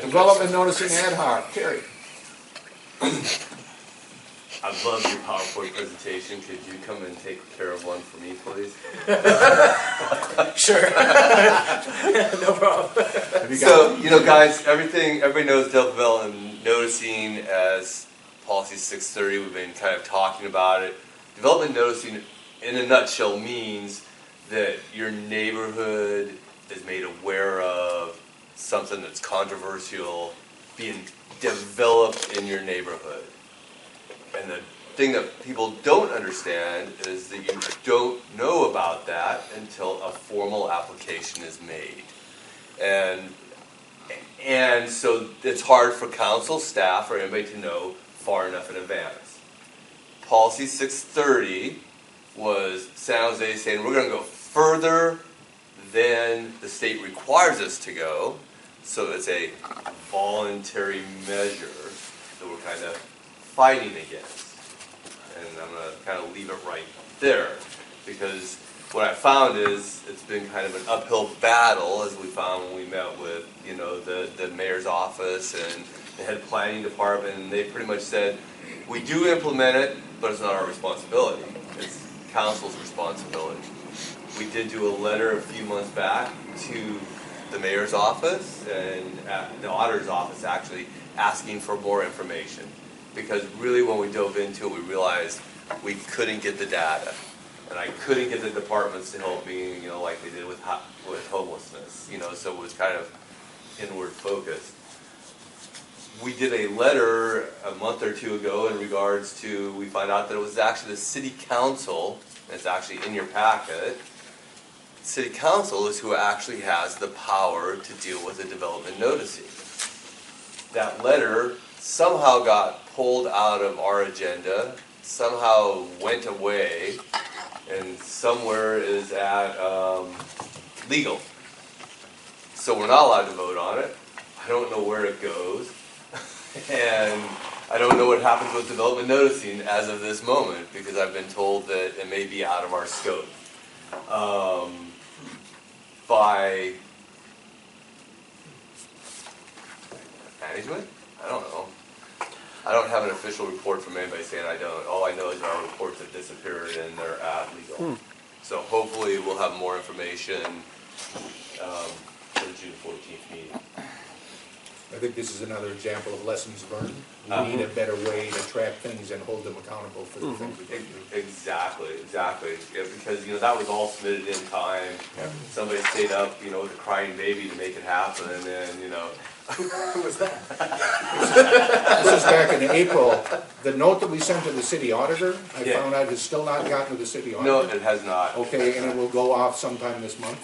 Development noticing ad hoc, Terry. I love your PowerPoint presentation. Could you come and take care of one for me, please? Sure. No problem. So, you know, guys, everybody knows development noticing as Policy 630. We've been kind of talking about it. Development noticing, in a nutshell, means that your neighborhood is made aware of something that's controversial being developed in your neighborhood. And the thing that people don't understand is that you don't know about that until a formal application is made. And so it's hard for council staff or anybody to know far enough in advance. Policy 630 was San Jose saying we're going to go further than the state requires us to go. So it's a voluntary measure that we're kind of fighting against. And I'm going to kind of leave it right there, because what I found is it's been kind of an uphill battle, as we found when we met with, you know, the mayor's office and the head planning department, and they pretty much said, we do implement it, but it's not our responsibility. It's council's responsibility. We did do a letter a few months back to the mayor's office and the auditor's office, actually asking for more information. Because really when we dove into it, we realized we couldn't get the data. And I couldn't get the departments to help me, you know, like they did with homelessness, you know, so it was kind of inward focused. We did a letter a month or two ago in regards to, we found out that it was actually the city council, and it's actually in your packet. City council is who actually has the power to deal with the development noticing. That letter somehow got pulled out of our agenda, somehow went away, and somewhere is at legal. So we're not allowed to vote on it. I don't know where it goes. And I don't know what happens with development noticing as of this moment, because I've been told that it may be out of our scope. By management? I don't know. I don't have an official report from anybody saying I don't. All I know is our reports have disappeared and they're at legal. So hopefully we'll have more information for the June 14th meeting. I think this is another example of lessons learned. We need a better way to track things and hold them accountable for the things we do. Exactly. Yeah, because, you know, that was all submitted in time. Yeah. Somebody stayed up, you know, with a crying baby to make it happen, and then, you know. Who was that? This is back in April. The note that we sent to the city auditor, I Yeah. found out has still not gotten to the city auditor. No, it has not. Okay, and it will go off sometime this month.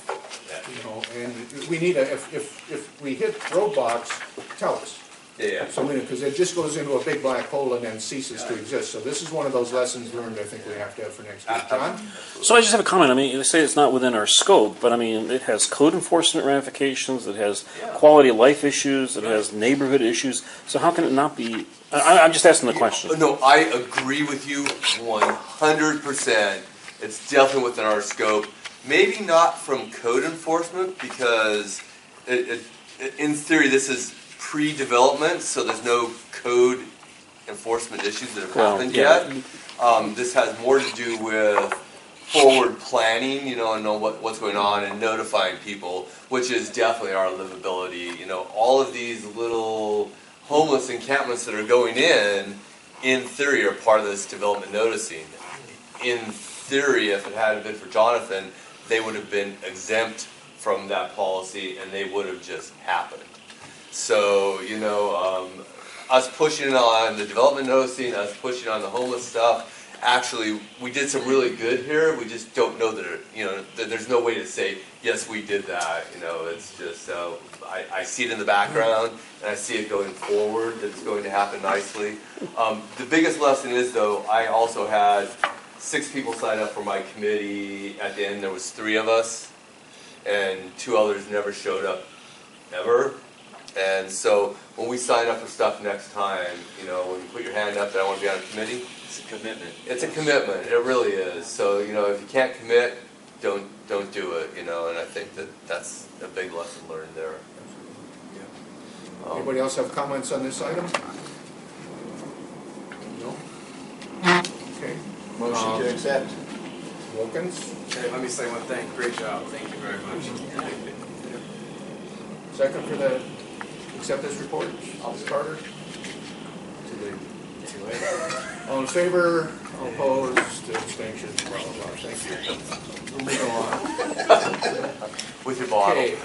Yeah. You know, and we need if we hit roadblocks, tell us. Yeah. So, because it just goes into a big black hole and then ceases to exist. So this is one of those lessons learned I think we have to have for next week. John? So I just have a comment. I mean, they say it's not within our scope, but I mean, it has code enforcement ramifications, it has quality of life issues, it has neighborhood issues. So how can it not be? I'm just asking the question. No, I agree with you 100%. It's definitely within our scope. Maybe not from code enforcement, because in theory this is pre-development, so there's no code enforcement issues that have happened yet. This has more to do with forward planning, you know, and know what's going on and notifying people, which is definitely our livability. You know, all of these little homeless encampments that are going in theory, are part of this development noticing. In theory, if it hadn't been for Jonathan, they would have been exempt from that policy and they would have just happened. So, you know, us pushing on the development noticing, us pushing on the homeless stuff, actually, we did some really good here. We just don't know that, you know, that there's no way to say, yes, we did that. You know, it's just, I see it in the background, and I see it going forward, that it's going to happen nicely. The biggest lesson is, though, I also had 6 people sign up for my committee. At the end, there was 3 of us, and 2 others never showed up, ever. And so when we sign up for stuff next time, you know, when you put your hand up that I want to be on a committee, It's a commitment. it's a commitment. It really is. So, you know, if you can't commit, don't do it, you know, and I think that that's a big lesson learned there. Anybody else have comments on this item? No? Okay. Motion to accept. Wilkins, Hey, let me say one thing. Great job. Thank you very much. second for the, accept this report, Carter? Too late. All in favor, all opposed, abstentions, blah, blah, blah, thank you. Moving on. With your bottle. Okay,